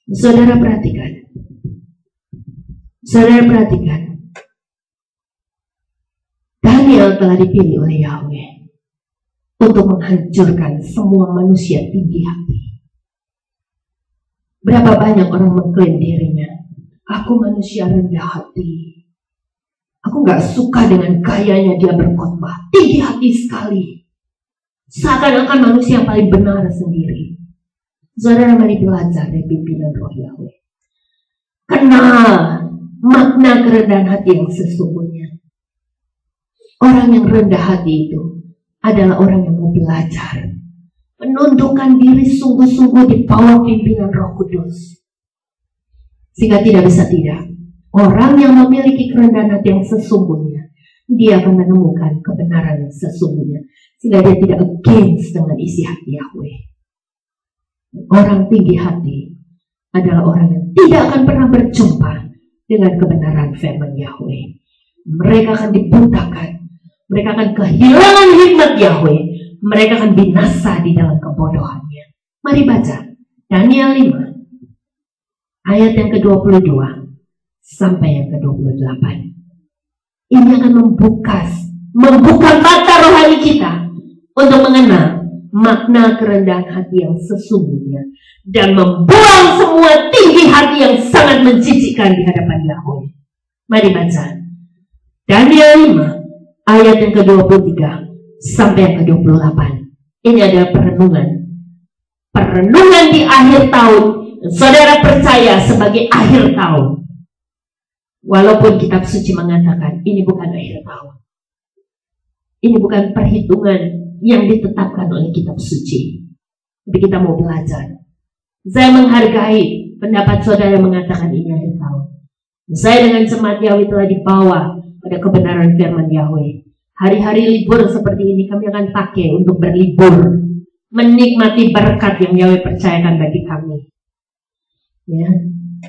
Saudara perhatikan. Saudara perhatikan. Daniel telah dipilih oleh Yahweh untuk menghancurkan semua manusia tinggi hati. Berapa banyak orang mengklaim dirinya, aku manusia rendah hati. Aku gak suka dengan gayanya dia berkhotbah, tinggi hati sekali. Seakan-akan manusia yang paling benar sendiri. Saudara, mari belajar dari pimpinan Roh Yahweh. Kenal makna kerendahan hati yang sesungguhnya. Orang yang rendah hati itu adalah orang yang mau belajar, menundukkan diri sungguh-sungguh di bawah pimpinan Roh Kudus. Sehingga tidak bisa tidak, orang yang memiliki kerendahan hati yang sesungguhnya, dia akan menemukan kebenaran yang sesungguhnya. Sehingga dia tidak against dengan isi hati Yahweh. Orang tinggi hati adalah orang yang tidak akan pernah berjumpa dengan kebenaran firman Yahweh. Mereka akan dibutakan, mereka akan kehilangan hikmat Yahweh, mereka akan binasa di dalam kebodohannya. Mari baca Daniel 5 ayat yang ke-22 sampai yang ke-28. Ini akan membuka mata rohani kita untuk mengenal makna kerendahan hati yang sesungguhnya dan membuang semua tinggi hati yang sangat menjijikkan di hadapan Yahweh. Mari baca Daniel 5 ayat yang ke-23 sampai yang ke-28. Ini adalah perenungan di akhir tahun. Saudara percaya sebagai akhir tahun, walaupun kitab suci mengatakan ini bukan akhir tahun, ini bukan perhitungan yang ditetapkan oleh kitab suci. Tapi kita mau belajar. Saya menghargai pendapat saudara yang mengatakan ini akhir tahun. Saya dengan jemaat Yahweh telah dibawa pada kebenaran firman Yahweh. Hari-hari libur seperti ini kami akan pakai untuk berlibur, menikmati berkat yang Yahweh percayakan bagi kami. Ya,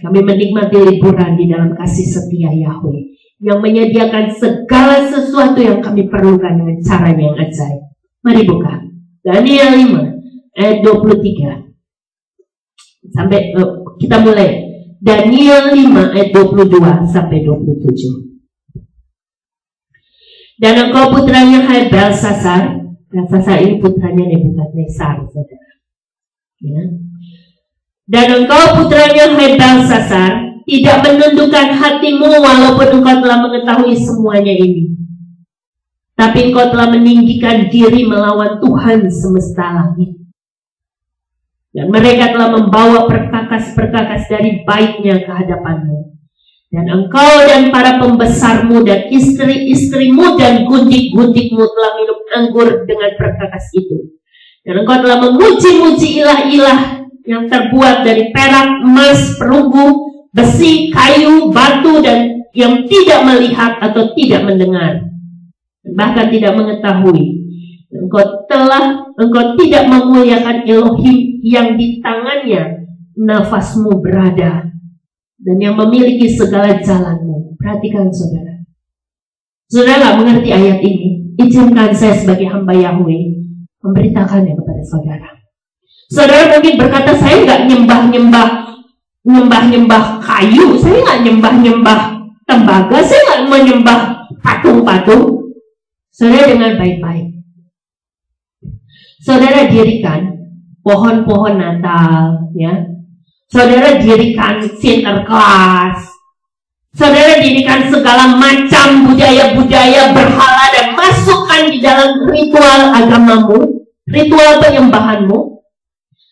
kami menikmati liburan di dalam kasih setia Yahweh yang menyediakan segala sesuatu yang kami perlukan dengan caranya yang ajaib. Mari buka Daniel 5 ayat 23 sampai kita mulai Daniel 5 ayat 22 sampai 27. Dan engkau putranya hai Belsasar. Belsasar ini putranya Nebukadnezar, saudara. Ya. Dan engkau putranya hai Belsasar, tidak menundukkan hatimu walaupun engkau telah mengetahui semuanya ini. Tapi engkau telah meninggikan diri melawan Tuhan semesta langit. Dan mereka telah membawa perkakas-perkakas dari baitnya ke hadapanmu. Dan engkau dan para pembesarmu dan istri-istrimu dan gundik-gundikmu telah minum anggur dengan perkakas itu. Dan engkau telah memuji-muji ilah-ilah yang terbuat dari perak, emas, perunggu, besi, kayu, batu, dan yang tidak melihat atau tidak mendengar, bahkan tidak mengetahui. Engkau tidak memuliakan Elohim yang di tangannya nafasmu berada dan yang memiliki segala jalanmu. Perhatikan saudara. Saudara mengerti ayat ini? Izinkan saya sebagai hamba Yahweh memberitakannya kepada saudara. Saudara mungkin berkata, saya nggak nyembah kayu, saya nggak nyembah tembaga, saya nggak menyembah patung-patung. Saudara dengar baik-baik. Saudara dirikan pohon-pohon Natal, ya. Saudara dirikan Sinterklas. Saudara dirikan segala macam budaya-budaya berhala dan masukkan di dalam ritual agamamu, ritual penyembahanmu.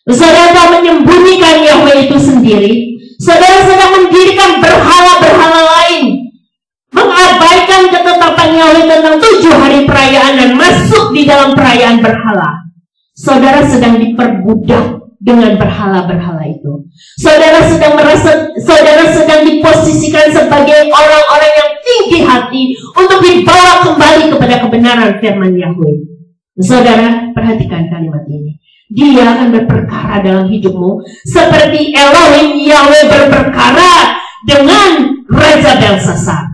Saudara telah menyembunyikan Yahweh itu sendiri. Saudara sedang mendirikan berhala-berhala lain, mengabaikan ketetapan Yahweh tentang 7 hari perayaan dan masuk di dalam perayaan berhala. Saudara sedang diperbudak dengan berhala-berhala itu. Saudara sedang diposisikan sebagai orang-orang yang tinggi hati untuk dibawa kembali kepada kebenaran firman Yahweh. Saudara, perhatikan kalimat ini. Dia akan berperkara dalam hidupmu seperti Elohim Yahweh berperkara dengan Raja Belsasar.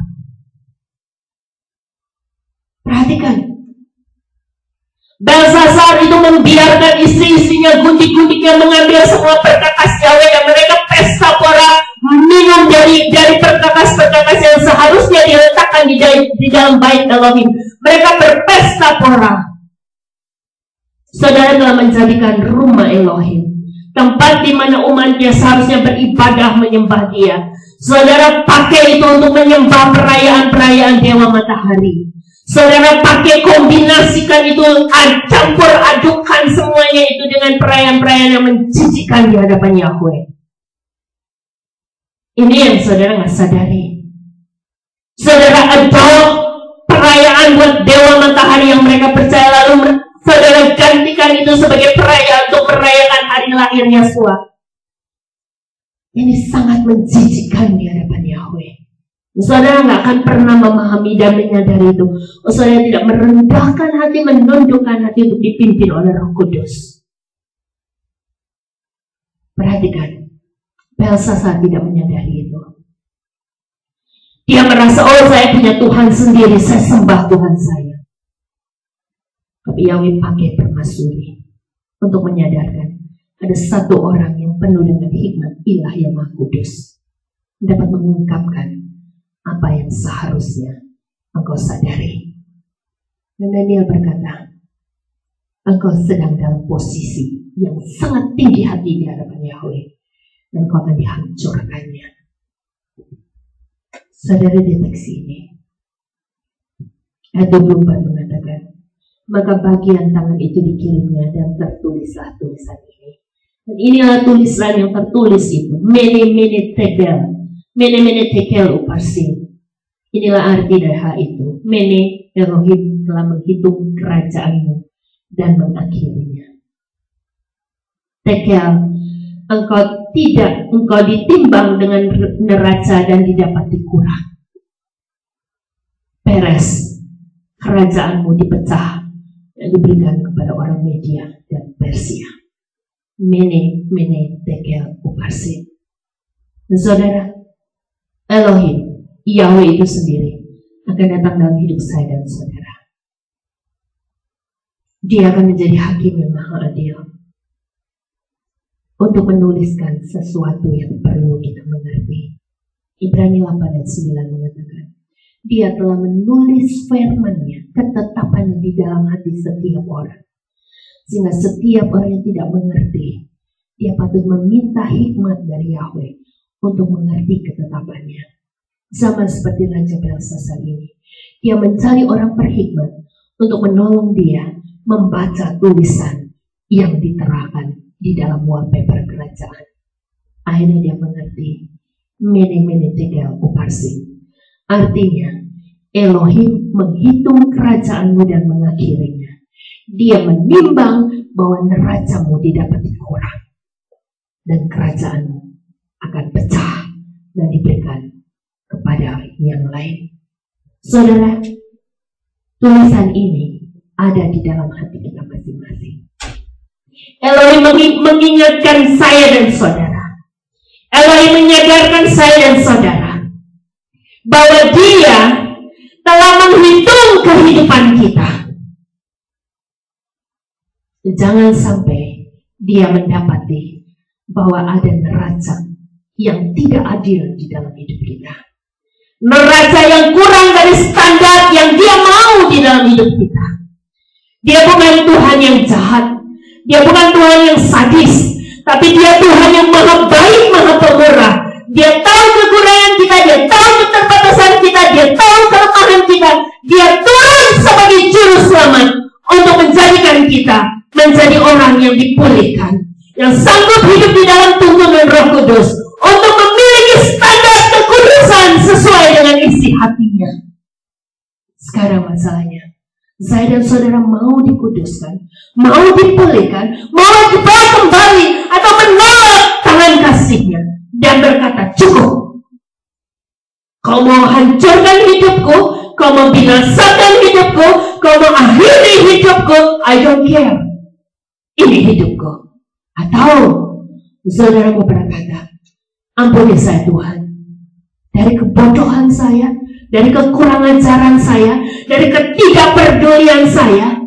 Perhatikan. Belsasar itu membiarkan istri-istrinya, gundik-gundiknya mengambil semua perkakas Yahweh dan mereka pesta di dalam bait Elohim. Mereka berpesta pora. Saudara telah menjadikan rumah Elohim, tempat di mana umatnya seharusnya beribadah menyembah Dia. Saudara pakai itu untuk menyembah perayaan-perayaan Dewa Matahari. Saudara pakai kombinasikan itu, campur adukan semuanya itu dengan perayaan-perayaan yang menjijikkan di hadapan Yahweh. Ini yang saudara nggak sadari. Saudara adopt perayaan buat Dewa Matahari yang mereka percaya, lalu saudara gantikan itu sebagai perayaan untuk merayakan hari lahir Yeshua. Ini sangat menjijikkan di hadapan Yahweh. Saudara nggak akan pernah memahami dan menyadari itu. Saudara tidak merendahkan hati, menundukkan hati untuk dipimpin oleh Roh Kudus. Perhatikan, Belsasar tidak menyadari itu. Dia merasa, oh saya punya Tuhan sendiri, saya sembah Tuhan saya. Tapi Yahweh pakai permaisuri untuk menyadarkan ada satu orang yang penuh dengan hikmat ilah yang Maha Kudus, dapat mengungkapkan apa yang seharusnya engkau sadari. Dan Daniel berkata, engkau sedang dalam posisi yang sangat tinggi hati di hadapan Yahweh, dan engkau akan dihancurkannya. Saudara deteksi ini. Ayat 24 mengatakan, maka bagian tangan itu dikirimnya dan tertulislah tulisan ini. Dan inilah tulisan yang tertulis itu, mene tekel uparsin. Inilah arti dari hal itu. Mene, Elohim telah menghitung kerajaanmu dan mengakhirinya. Tekel, engkau ditimbang dengan neraca dan didapati kurang. Peres, kerajaanmu dipecah dan diberikan kepada orang Media dan Persia. Mene tekel uparsin. Saudara, Elohim, Yahweh itu sendiri akan datang dalam hidup saya dan saudara. Dia akan menjadi hakim yang maha adil untuk menuliskan sesuatu yang perlu kita mengerti. Ibrani 8 dan 9 mengatakan, Dia telah menulis firman-Nya, ketetapannya di dalam hati setiap orang. Sehingga setiap orang yang tidak mengerti, dia patut meminta hikmat dari Yahweh untuk mengerti ketetapannya. Sama seperti Raja Belsasar ini, dia mencari orang berhikmat untuk menolong dia membaca tulisan yang diterahkan di dalam wallpaper kerajaan. Akhirnya dia mengerti, mene tekel uparsin. Artinya, Elohim menghitung kerajaanmu dan mengakhirinya. Dia menimbang bahwa neracamu didapati kurang, dan kerajaanmu akan pecah dan diberikan kepada yang lain. Saudara, tulisan ini ada di dalam hati kita masing-masing. Elohim mengingatkan saya dan saudara. Elohim menyadarkan saya dan saudara bahwa Dia telah menghitung kehidupan kita. Jangan sampai dia mendapati bahwa ada neraca yang tidak adil di dalam hidup kita. Neraca yang kurang dari standar yang dia mau di dalam hidup kita. Dia bukan Tuhan yang jahat. Dia bukan Tuhan yang sadis. Tapi dia Tuhan yang maha baik, maha pemurah. Dia tahu kekurangan kita, dia tahu keterbatasan kita, dia tahu kelemahan kita. Dia turun sebagai juru selamat untuk menjadikan kita menjadi orang yang dipulihkan, yang sanggup hidup di dalam tuntunan Roh Kudus untuk memiliki standar kekudusan sesuai dengan isi hatinya. Sekarang masalahnya, saya dan saudara mau dikuduskan, mau dipulihkan, mau dibawa kembali, atau menolak tangan kasih-Nya dan berkata, cukup. Kau mau hancurkan hidupku, kau mau binasakan hidupku, kau mau akhiri hidupku, I don't care. Ini hidupku. Atau saudara mau berkata, ampuni saya Tuhan, dari kebodohan saya, dari kekurangan ajaran saya, dari ketidakpedulian saya,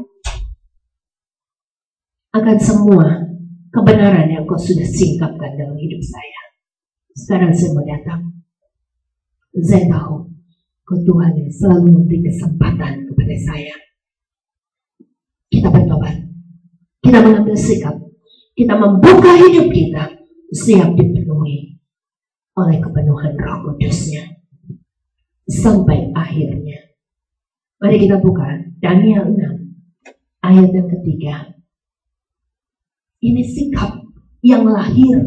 akan semua kebenaran yang kau sudah singkapkan dalam hidup saya. Sekarang saya mau datang. Saya tahu Kau Tuhan yang selalu memberi kesempatan kepada saya. Kita bertobat, kita mengambil sikap, kita membuka hidup kita, siap dipenuhi oleh kepenuhan Roh Kudus-Nya sampai akhirnya. Mari kita buka Daniel 6 ayat yang ketiga. Ini sikap yang lahir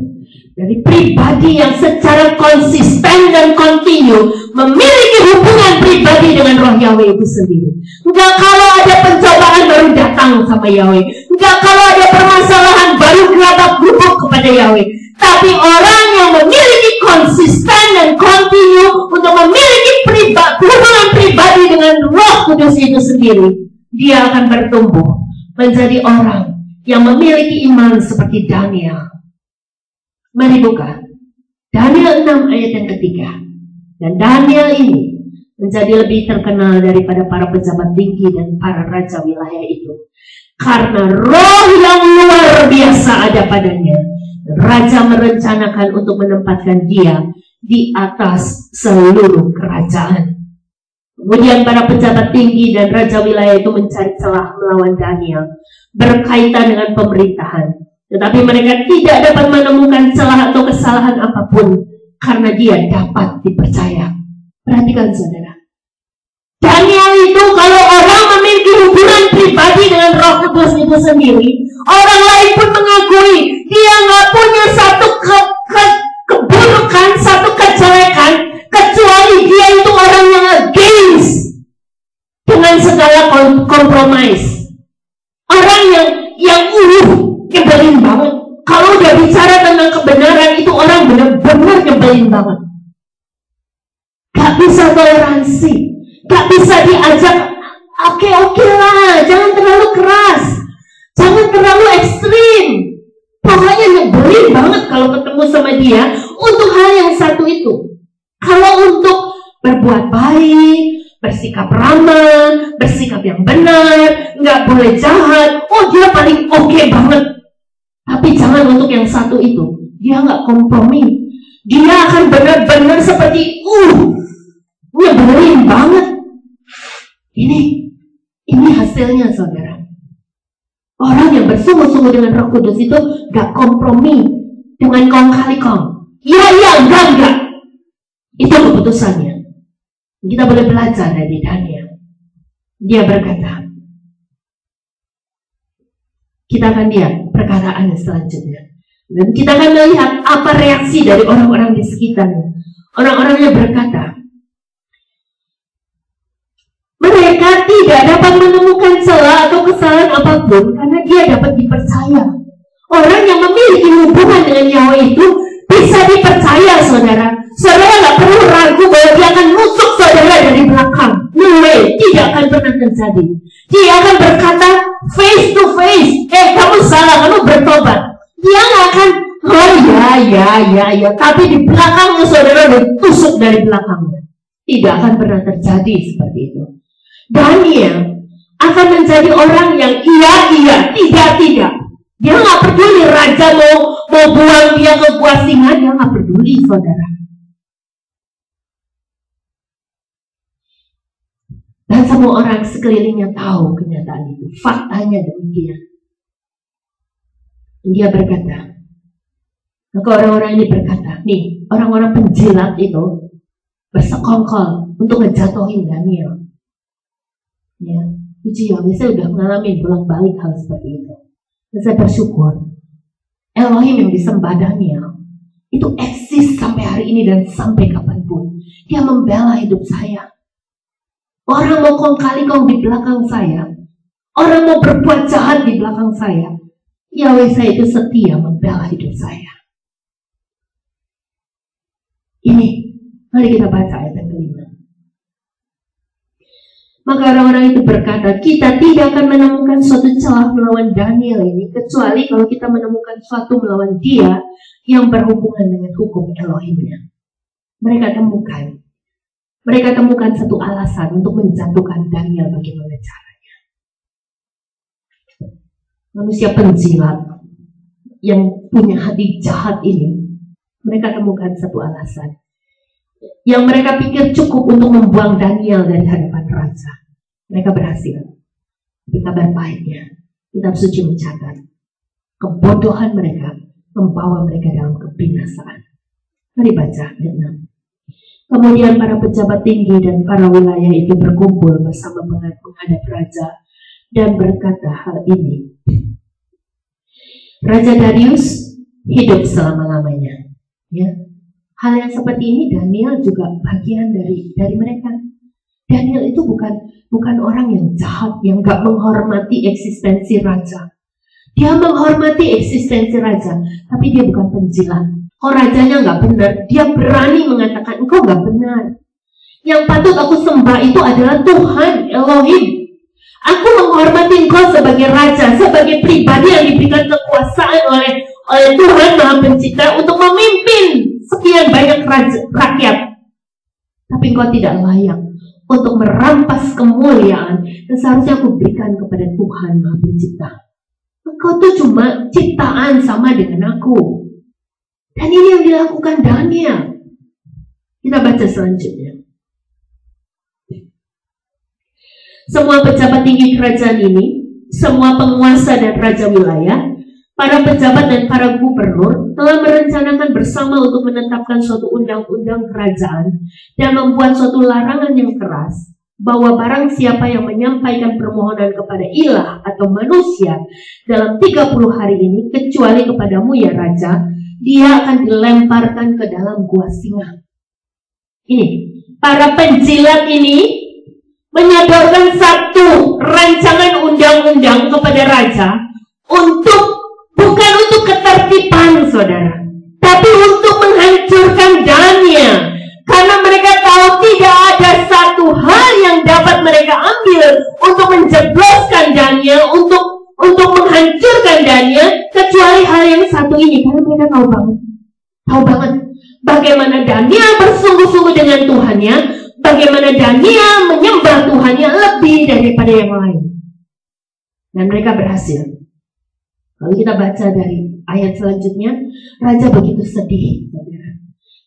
dari pribadi yang secara konsisten dan kontinu memiliki hubungan pribadi dengan Roh Yahweh itu sendiri. Enggak kalau ada pencobaan baru datang sama Yahweh, enggak kalau ada permasalahan baru gerabak gerubuk kepada Yahweh. Tapi orang yang memiliki konsisten dan kontinu untuk memiliki hubungan pribadi dengan Roh Kudus itu sendiri, dia akan bertumbuh menjadi orang yang memiliki iman seperti Daniel. Mari buka Daniel 6 ayat yang ketiga. Dan Daniel ini menjadi lebih terkenal daripada para pejabat tinggi dan para raja wilayah itu, karena roh yang luar biasa ada padanya. Raja merencanakan untuk menempatkan dia di atas seluruh kerajaan. Kemudian para pejabat tinggi dan raja wilayah itu mencari celah melawan Daniel berkaitan dengan pemerintahan. Tetapi mereka tidak dapat menemukan celah atau kesalahan apapun karena dia dapat dipercaya. Perhatikan saudara. Daniel itu kalau orang memiliki hubungan pribadi dengan Roh Kudus itu sendiri, orang lain pun mengakui dia nggak punya satu keburukan, satu kejelekan, kecuali dia itu orang yang against dengan segala kompromis. Orang yang nyebelin banget. Kalau udah bicara tentang kebenaran itu orang benar-benar nyebelin banget. Gak bisa toleransi, gak bisa diajak. Oke lah, jangan terlalu keras, jangan terlalu ekstrim. Pokoknya nyebelin banget kalau ketemu sama dia untuk hal yang satu itu. Kalau untuk berbuat baik, bersikap ramah, bersikap yang benar, nggak boleh jahat, oh dia paling oke banget. Tapi jangan untuk yang satu itu, dia nggak kompromi. Dia akan benar-benar seperti nyebelin banget. Ini hasilnya saudara. Orang yang bersungguh-sungguh dengan Roh Kudus itu gak kompromi dengan kong kali kong. Iya, enggak. Itu keputusannya. Kita boleh belajar dari Daniel. Dia berkata, kita akan lihat perkataan selanjutnya. Dan kita akan melihat apa reaksi dari orang-orang di sekitarnya. Orang-orangnya berkata, mereka tidak dapat menemukan celah atau kesalahan apapun karena dia dapat dipercaya. Orang yang memiliki hubungan dengan Yahweh itu bisa dipercaya, saudara. Saudara nggak perlu ragu bahwa dia akan nusuk saudara dari belakang. No way, tidak akan pernah terjadi. Dia akan berkata face to face, kamu salah, kamu bertobat. Dia nggak akan, oh ya, tapi di belakangnya saudara ditusuk dari belakangnya. Tidak akan pernah terjadi seperti itu. Daniel akan menjadi orang yang iya, tidak. Dia nggak peduli raja mau buang dia ke gua singa, dia nggak peduli, saudara. Dan semua orang sekelilingnya tahu kenyataan itu, faktanya demikian. Dan dia berkata, maka orang-orang ini berkata, nih orang-orang penjilat itu bersekongkol untuk ngejatuhin Daniel. Ya, puji Yahweh, saya sudah mengalami bolak-balik hal seperti itu. Dan saya bersyukur Elohim yang disembah Daniel itu eksis sampai hari ini dan sampai kapanpun. Dia membela hidup saya. Orang mau kong kali kong di belakang saya, orang mau berbuat jahat di belakang saya, Yahweh saya itu setia membela hidup saya. Ini, mari kita baca ayat yang kelima. Maka orang-orang itu berkata, kita tidak akan menemukan suatu celah melawan Daniel ini, kecuali kalau kita menemukan suatu melawan dia yang berhubungan dengan hukum Elohimnya. Mereka temukan satu alasan untuk menjatuhkan Daniel bagaimana caranya. Manusia penjilat yang punya hati jahat ini, mereka temukan satu alasan. yang mereka pikir cukup untuk membuang Daniel dari hadapan raja. Mereka berhasil. Tapi kabar baiknya, kitab suci mencatat kebodohan mereka membawa mereka dalam kebinasaan. Mari baca ayat 6. Kemudian para pejabat tinggi dan para wilayah itu berkumpul bersama menghadap raja dan berkata hal ini. Raja Darius hidup selama-lamanya. Ya. Hal yang seperti ini Daniel juga bagian dari mereka. Daniel itu bukan orang yang jahat, yang gak menghormati eksistensi raja. Dia menghormati eksistensi raja, tapi dia bukan penjilat. Kalau rajanya gak benar, dia berani mengatakan engkau gak benar. Yang patut aku sembah itu adalah Tuhan Elohim. Aku menghormati engkau sebagai raja, sebagai pribadi yang diberikan kekuasaan oleh Tuhan Maha Pencipta untuk memimpin sekian banyak rakyat. Tapi engkau tidak layak untuk merampas kemuliaan yang seharusnya aku berikan kepada Tuhan Maha Pencipta. Engkau tuh cuma ciptaan sama dengan aku. Dan ini yang dilakukan Daniel. Kita baca selanjutnya. Semua pejabat tinggi kerajaan ini, semua penguasa dan raja wilayah, para pejabat dan para gubernur telah merencanakan bersama untuk menetapkan suatu undang-undang kerajaan dan membuat suatu larangan yang keras bahwa barang siapa yang menyampaikan permohonan kepada ilah atau manusia dalam 30 hari ini kecuali kepadamu ya raja, dia akan dilemparkan ke dalam gua singa. Ini, para penjilat ini menyodorkan satu rancangan undang-undang kepada raja bukan untuk ketertiban saudara, tapi untuk menghancurkan Daniel, karena mereka tahu tidak ada satu hal yang dapat mereka ambil untuk menjebloskan Daniel, untuk menghancurkan Daniel, kecuali hal yang satu ini. Karena mereka tahu banget bagaimana Daniel bersungguh-sungguh dengan Tuhannya, bagaimana Daniel menyembah Tuhannya lebih daripada yang lain. Dan mereka berhasil. Lalu kita baca dari ayat selanjutnya, raja begitu sedih, saudara,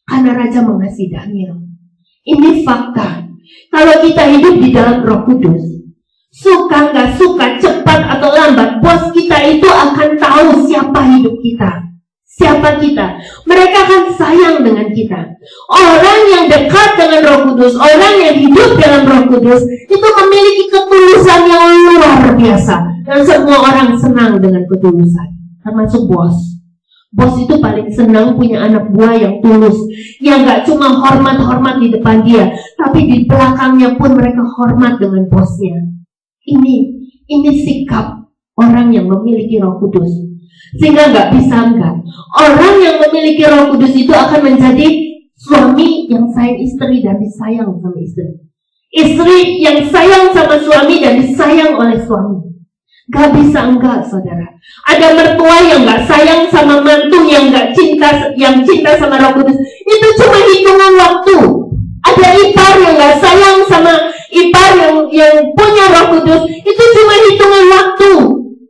karena raja mengasihi Daniel. Ini fakta. Kalau kita hidup di dalam Roh Kudus, suka nggak suka, cepat atau lambat, bos kita itu akan tahu siapa hidup kita, siapa kita. Mereka akan sayang dengan kita. Orang yang dekat dengan Roh Kudus, orang yang hidup dalam Roh Kudus, itu memiliki ketulusan yang luar biasa. Dan semua orang senang dengan ketulusan, termasuk bos. Bos itu paling senang punya anak buah yang tulus, yang gak cuma hormat-hormat di depan dia, tapi di belakangnya pun mereka hormat dengan bosnya. Ini sikap orang yang memiliki Roh Kudus. Sehingga gak bisa enggak. Orang yang memiliki Roh Kudus itu akan menjadi suami yang sayang istri dan disayang sama istri. Istri yang sayang sama suami dan disayang oleh suami. Gak bisa enggak, saudara. Ada mertua yang gak sayang sama mantu, yang cinta sama Roh Kudus. Itu cuma hitungan waktu. Ada ipar yang gak sayang sama ipar yang punya Roh Kudus. Itu cuma hitungan waktu.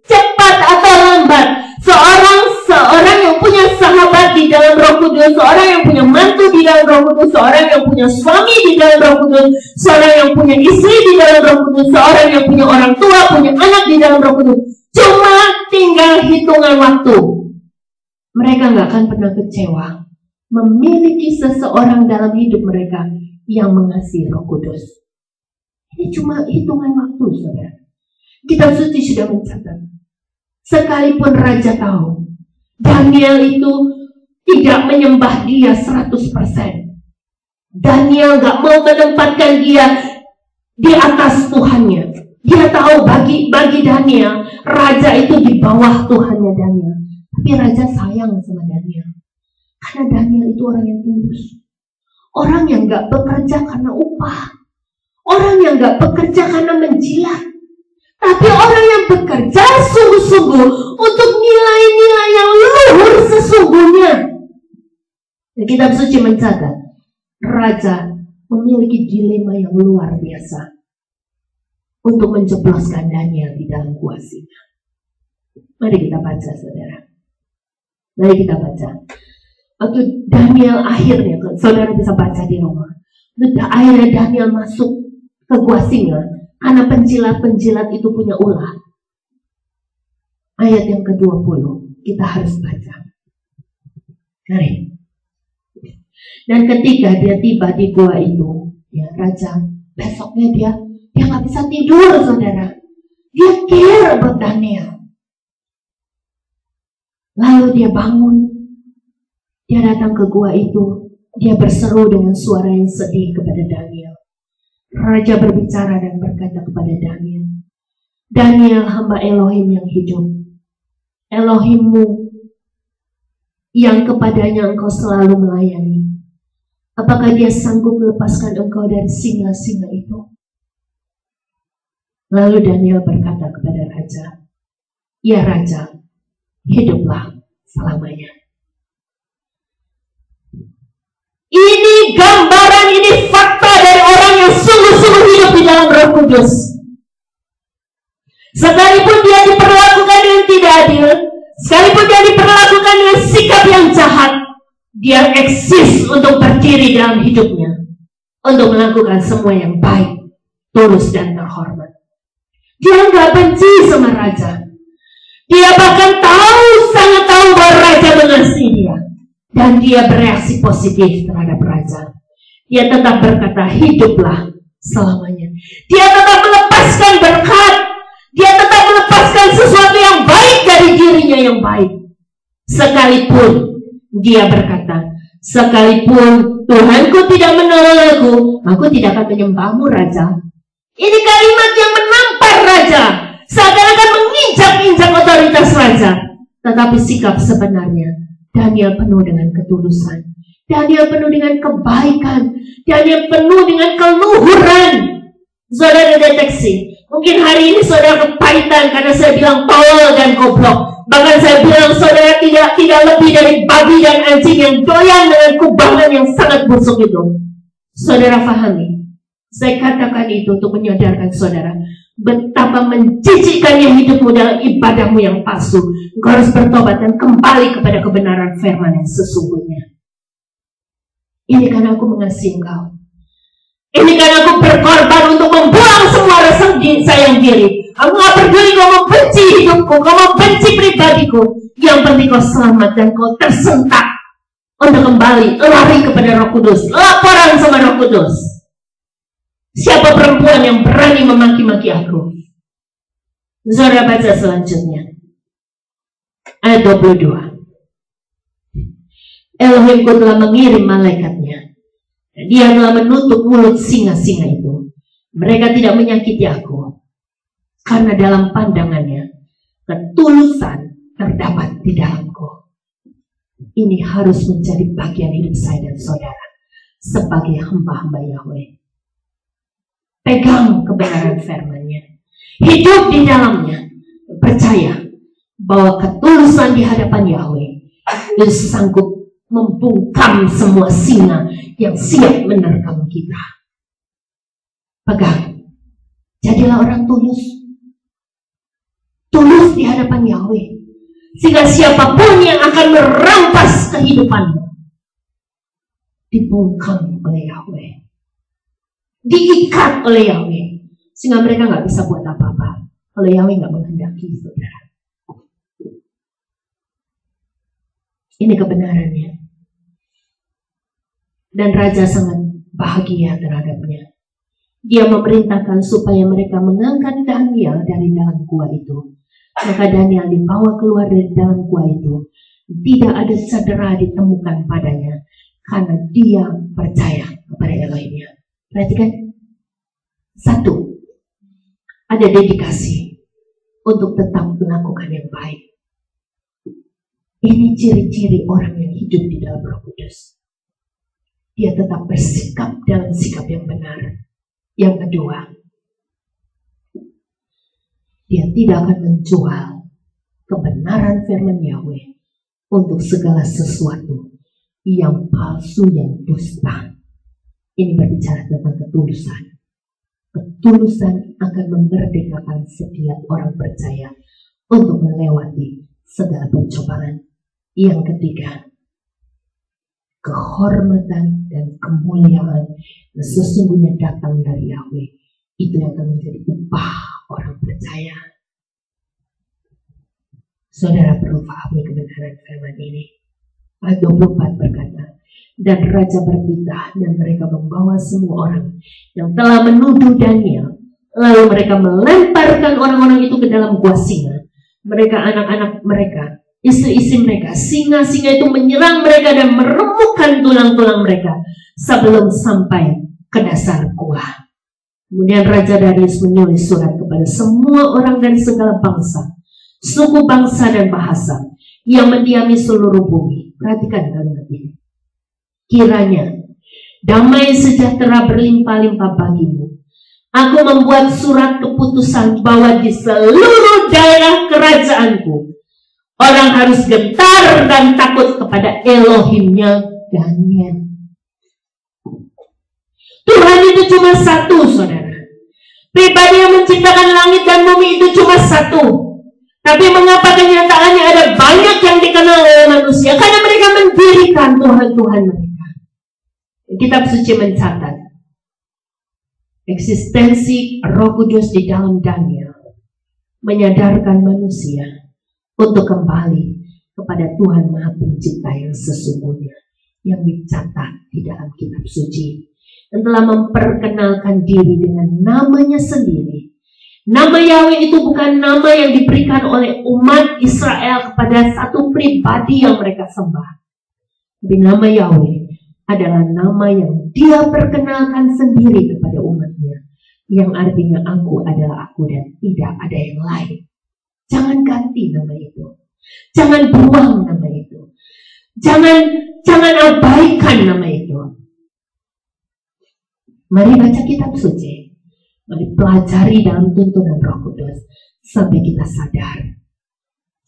Cepat atau lambat. Seorang yang punya sahabat di dalam Roh Kudus, seorang yang punya mantu di dalam Roh Kudus, seorang yang punya suami di dalam Roh Kudus, seorang yang punya istri di dalam Roh Kudus, seorang yang punya orang tua, punya anak di dalam Roh Kudus, cuma tinggal hitungan waktu. Mereka gak akan pernah kecewa memiliki seseorang dalam hidup mereka yang mengasihi Roh Kudus. Ini cuma hitungan waktu, saudara. Kitab suci sudah mencatat, sekalipun raja tahu Daniel itu tidak menyembah dia 100%. Daniel gak mau menempatkan dia di atas Tuhannya. Dia tahu bagi Daniel, raja itu di bawah Tuhannya Daniel. Tapi raja sayang sama Daniel, karena Daniel itu orang yang tulus. Orang yang gak bekerja karena upah. Orang yang gak bekerja karena menjilat. Tapi orang yang bekerja sungguh-sungguh untuk nilai-nilai yang luhur sesungguhnya. Dan kitab suci mencatat, raja memiliki dilema yang luar biasa untuk menjebloskan Daniel di dalam gua singa. Mari kita baca, saudara. Mari kita baca. Waktu Daniel akhirnya, saudara bisa baca di rumah, akhirnya Daniel masuk ke gua singa, karena penjilat-penjilat itu punya ulah. Ayat yang ke-20 kita harus baca. Mari. Dan ketika dia tiba di gua itu, ya raja, besoknya dia nggak bisa tidur, saudara. Dia care about Daniel. Lalu dia bangun, dia datang ke gua itu, dia berseru dengan suara yang sedih kepada Daniel. Raja berbicara dan berkata kepada Daniel, Daniel, hamba Elohim yang hidup, Elohimmu yang kepadanya engkau selalu melayani, apakah dia sanggup melepaskan engkau dari singa-singa itu? Lalu Daniel berkata kepada raja, ya raja, hiduplah selamanya. Ini gambaran, ini fakta dari orang yang sungguh-sungguh hidup di dalam Roh Kudus. Sekalipun dia diperlakukan dengan tidak adil, sekalipun dia diperlakukan dengan sikap yang jahat, dia eksis untuk berdiri dalam hidupnya, untuk melakukan semua yang baik, tulus dan terhormat. Dia nggak benci sama raja. Dia bahkan sangat tahu bahwa raja mengasihi dia. Dan dia bereaksi positif terhadap raja. Dia tetap berkata, hiduplah selamanya. Dia tetap melepaskan berkat. Dia tetap melepaskan sesuatu yang baik dari dirinya yang baik. Sekalipun dia berkata, sekalipun Tuhanku tidak menolong aku tidak akan menyembahmu, raja. Ini kalimat yang menampar raja, seakan-akan menginjak-injak otoritas raja. Tetapi sikap sebenarnya, Daniel penuh dengan ketulusan, Daniel penuh dengan kebaikan, Daniel penuh dengan keluhuran. Saudara deteksi, mungkin hari ini saudara kepahitan karena saya bilang tolol dan goblok. Bahkan saya bilang saudara tidak lebih dari babi dan anjing yang doyan dengan kubangan yang sangat busuk itu. Saudara pahami, saya katakan itu untuk menyadarkan saudara betapa menjijikkannya hidupmu dalam ibadahmu yang palsu. Engkau harus bertobat dan kembali kepada kebenaran firman yang sesungguhnya. Ini karena aku mengasihi engkau. Ini karena aku berkorban untuk membuang semua rasa sayang diri. Aku gak peduli kau membenci hidupku, kau membenci pribadiku. Yang penting kau selamat dan kau tersentak untuk kembali lari kepada Roh Kudus, laporan sama Roh Kudus. Siapa perempuan yang berani memaki-maki aku? Saudara baca selanjutnya. Ayat 22. Elohimku telah mengirim malaikatnya. Dia telah menutup mulut singa-singa itu. Mereka tidak menyakiti aku. Karena dalam pandangannya, ketulusan terdapat di dalamku. Ini harus menjadi bagian hidup saya dan saudara. Sebagai hamba-hamba Yahweh. Pegang kebenaran firman-Nya. Hidup di dalamnya. Percaya bahwa ketulusan di hadapan Yahweh itu sanggup membungkam semua singa yang siap menerkam kita. Pegang. Jadilah orang tulus. Tulus di hadapan Yahweh. Sehingga siapapun yang akan merampas kehidupanmu dibungkam oleh Yahweh. Diikat oleh Yahweh. Sehingga mereka gak bisa buat apa-apa. Kalau Yahweh gak menghendaki, saudara. Ini kebenarannya. Dan raja sangat bahagia terhadapnya. Dia memerintahkan supaya mereka mengangkat Daniel dari dalam gua itu. Maka Daniel dibawa keluar dari dalam gua itu. Tidak ada cedera ditemukan padanya. Karena dia percaya kepada Elohimnya. Perhatikan. Satu. Ada dedikasi untuk tetap melakukan yang baik. Ini ciri-ciri orang yang hidup di dalam Roh Kudus. Dia tetap bersikap dalam sikap yang benar. Yang kedua, dia tidak akan menjual kebenaran firman Yahweh untuk segala sesuatu yang palsu, yang dusta. Ini berbicara tentang ketulusan. Ketulusan akan memerdekakan setiap orang percaya untuk melewati segala pencobaan. Yang ketiga, kehormatan dan kemuliaan yang sesungguhnya datang dari Yahweh. Itu yang akan menjadi upah orang percaya. Saudara perlu pahami kebenaran firman ini. Ayat 24 berkata, dan raja bertitah dan mereka membawa semua orang yang telah menuduh Daniel. Lalu mereka melemparkan orang-orang itu ke dalam gua singa. Mereka, anak-anak mereka, istri-istri mereka, singa-singa itu menyerang mereka dan meremukkan tulang-tulang mereka sebelum sampai ke dasar gua. Kemudian Raja Darius menulis surat kepada semua orang dari segala bangsa, suku, bangsa, dan bahasa yang mendiami seluruh bumi. Perhatikan kalimat ini. Kiranya damai sejahtera berlimpah-limpah bagimu. Aku membuat surat keputusan bahwa di seluruh daerah kerajaanku orang harus gentar dan takut kepada Elohimnya Daniel. Tuhan itu cuma satu, saudara. Pribadi yang menciptakan langit dan bumi itu cuma satu. Tapi mengapa kenyataannya ada banyak yang dikenal oleh manusia? Karena mereka mendirikan Tuhan-Tuhan mereka. Kitab suci mencatat eksistensi Roh Kudus di dalam Daniel menyadarkan manusia untuk kembali kepada Tuhan Maha Pencipta yang sesungguhnya, yang dicatat di dalam kitab suci, yang telah memperkenalkan diri dengan namanya sendiri. Nama Yahweh itu bukan nama yang diberikan oleh umat Israel kepada satu pribadi yang mereka sembah. Tapi nama Yahweh adalah nama yang Dia perkenalkan sendiri kepada umatnya, yang artinya aku adalah aku dan tidak ada yang lain. Jangan ganti nama itu. Jangan buang nama itu. Jangan abaikan nama itu. Mari baca kitab suci. Mari pelajari dalam tuntunan Roh Kudus sampai kita sadar.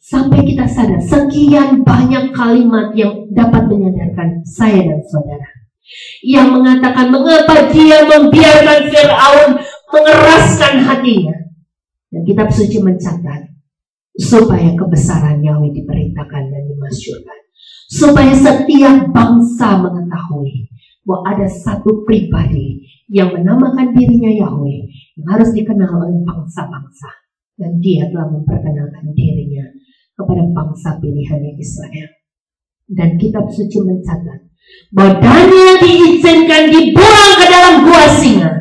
Sampai kita sadar sekian banyak kalimat yang dapat menyadarkan saya dan saudara, yang mengatakan mengapa dia membiarkan Firaun mengeraskan hatinya. Dan kitab suci mencatat supaya kebesaran Yahweh diperintahkan dan dimasyurkan, supaya setiap bangsa mengetahui bahwa ada satu pribadi yang menamakan dirinya Yahweh, yang harus dikenal oleh bangsa-bangsa, dan Dia telah memperkenalkan dirinya kepada bangsa pilihannya Israel. Dan kitab suci mencatat bahwa Daniel diizinkan dibuang ke dalam gua singa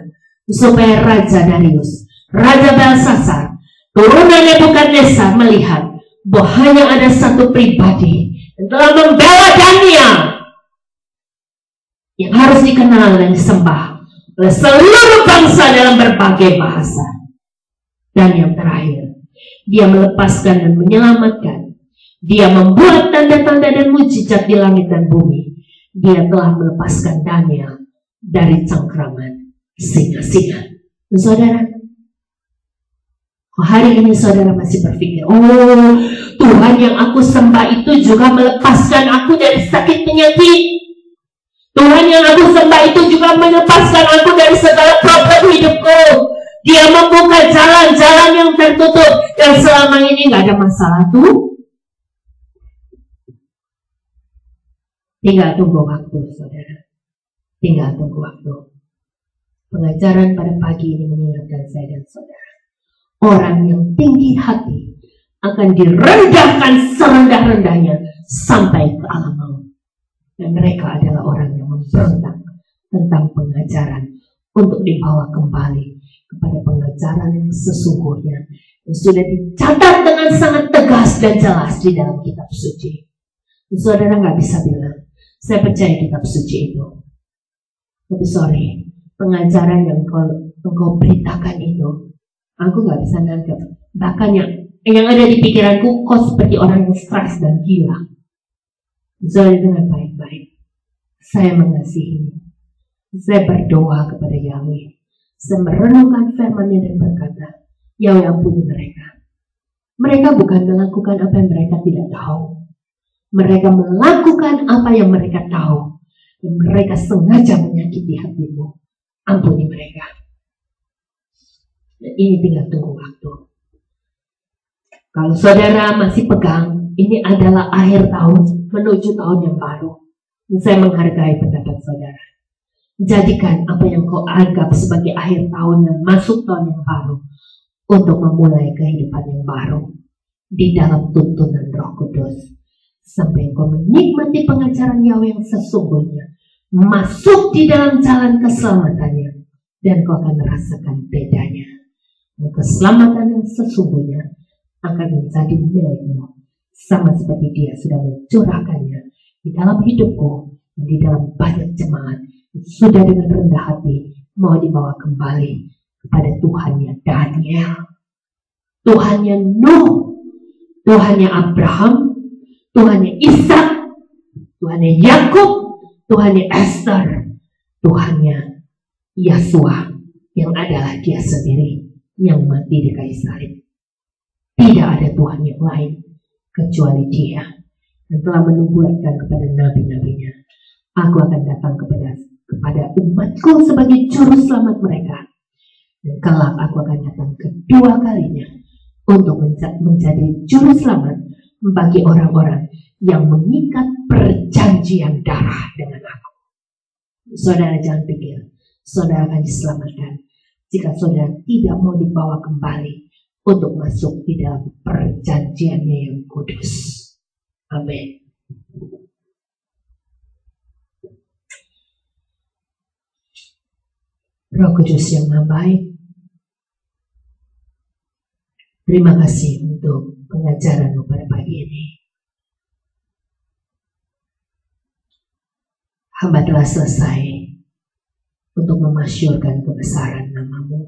supaya Raja Darius, Raja Belsasar, turunan Nebukadnezar melihat bahwa hanya ada satu pribadi yang telah membela Daniel, yang harus dikenal dan disembah oleh seluruh bangsa dalam berbagai bahasa. Dan yang terakhir, Dia melepaskan dan menyelamatkan. Dia membuat tanda-tanda dan mujizat di langit dan bumi. Dia telah melepaskan Daniel dari cengkraman singa-singa. Saudara, hari ini saudara masih berpikir, oh, Tuhan yang aku sembah itu juga melepaskan aku dari sakit penyakit. Tuhan yang aku sembah itu juga melepaskan aku dari segala problem hidupku. Dia membuka jalan-jalan yang tertutup yang selama ini gak ada masalah tuh. Tinggal tunggu waktu, saudara. Tinggal tunggu waktu. Pengajaran pada pagi ini mengingatkan saya dan saudara, orang yang tinggi hati akan direndahkan serendah-rendahnya sampai ke alam maut. Dan mereka adalah orang yang memberontak tentang pengajaran untuk dibawa kembali kepada pengajaran yang sesungguhnya, yang sudah dicatat dengan sangat tegas dan jelas di dalam kitab suci. Saudara nggak bisa bilang, saya percaya kitab suci itu. Tapi sorry, pengajaran yang engkau beritakan itu, aku nggak bisa nangkep. Bahkan yang ada di pikiranku, kau seperti orang yang stres dan gila. Saudara dengan baik-baik, saya mengasihimu. Saya berdoa kepada Yahweh. Saya merenungkan firman-Nya dan berkata, Yahweh ampuni mereka. Mereka bukan melakukan apa yang mereka tidak tahu. Mereka melakukan apa yang mereka tahu. Dan mereka sengaja menyakiti hatimu. Ampuni mereka. Dan ini tinggal tunggu waktu. Kalau saudara masih pegang, ini adalah akhir tahun menuju tahun yang baru. Saya menghargai pendapat saudara. Jadikan apa yang kau anggap sebagai akhir tahun dan masuk tahun yang baru untuk memulai kehidupan yang baru di dalam tuntunan Roh Kudus, sampai kau menikmati pengajaran Yahweh yang sesungguhnya, masuk di dalam jalan keselamatannya, dan kau akan merasakan bedanya. Keselamatan yang sesungguhnya akan menjadi milikmu, sama seperti Dia sudah mencurahkannya di dalam hidupku dan di dalam banyak jemaat. Sudah dengan rendah hati mau dibawa kembali kepada Tuhannya Daniel, Tuhannya Nuh, Tuhannya Abraham, Tuhannya Ishak, Tuhannya Yakub, Tuhannya Esther, Tuhannya Yesua yang adalah Dia sendiri yang mati di kayu salib. Tidak ada Tuhan yang lain kecuali Dia, dan telah menubuatkan kepada nabi-nabinya, aku akan datang kepada umatku sebagai juru selamat mereka, dan kelak aku akan datang kedua kalinya untuk menjadi juru selamat bagi orang-orang yang mengikat perjanjian darah dengan aku. Saudara jangan pikir saudara akan diselamatkan jika saudara tidak mau dibawa kembali untuk masuk di dalam perjanjiannya yang kudus. Amin. Roh Kudus yang Maha Baik, terima kasih untuk pengajaran-Mu pada pagi ini. Hamba telah selesai untuk memasyurkan kebesaran nama-Mu,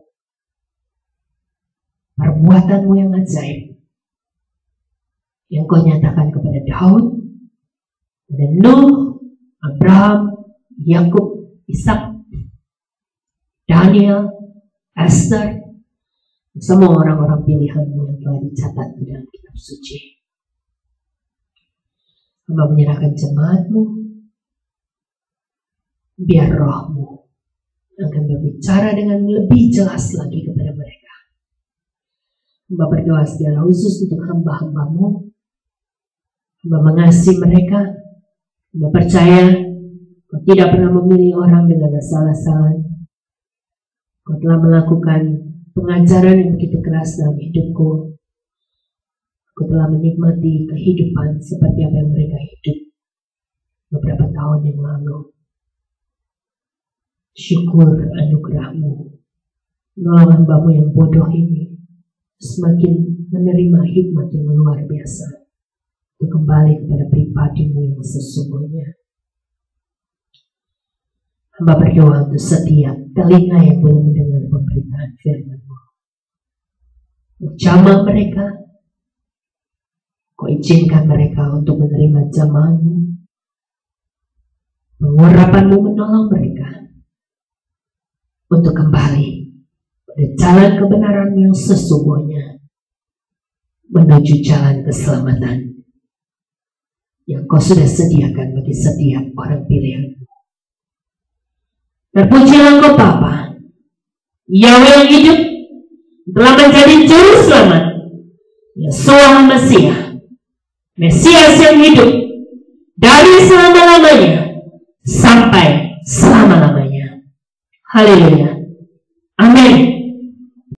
perbuatan-Mu yang ajaib, yang Kau nyatakan kepada Daud, kepada Nuh, Abraham, Yakub, Ishak, Daniel, Esther, semua orang-orang pilihan-Mu yang telah dicatat di dalam kitab suci. Hamba menyerahkan jemaat-Mu, biar Roh-Mu akan berbicara dengan lebih jelas lagi kepada mereka. Hamba berdoa secara khusus untuk hamba-hamba-Mu. Hamba mengasihi mereka. Hamba percaya Kau tidak pernah memilih orang dengan asal-asalan. Kau telah melakukan pengajaran yang begitu keras dalam hidupku. Kau telah menikmati kehidupan seperti apa yang mereka hidup beberapa tahun yang lalu. Syukur anugerah-Mu, menolong hamba-Mu yang bodoh ini semakin menerima hikmat yang luar biasa untuk kembali kepada pribadi-Mu yang sesungguhnya. Hamba berdoa untuk setiap telinga yang boleh mendengar pemberitaan firman-Mu. Jamah mereka, Kau izinkan mereka untuk menerima jamaah-Mu. Pengurapan-Mu menolong mereka untuk kembali pada jalan kebenaran yang sesungguhnya, menuju jalan keselamatan yang Kau sudah sediakan bagi setiap orang pilihan-Mu. Terpujilah Engkau Bapa, Yahweh yang hidup, telah menjadi juru selamat, Yesua Mesias yang hidup dari selama-lamanya sampai selama-lamanya. Haleluya.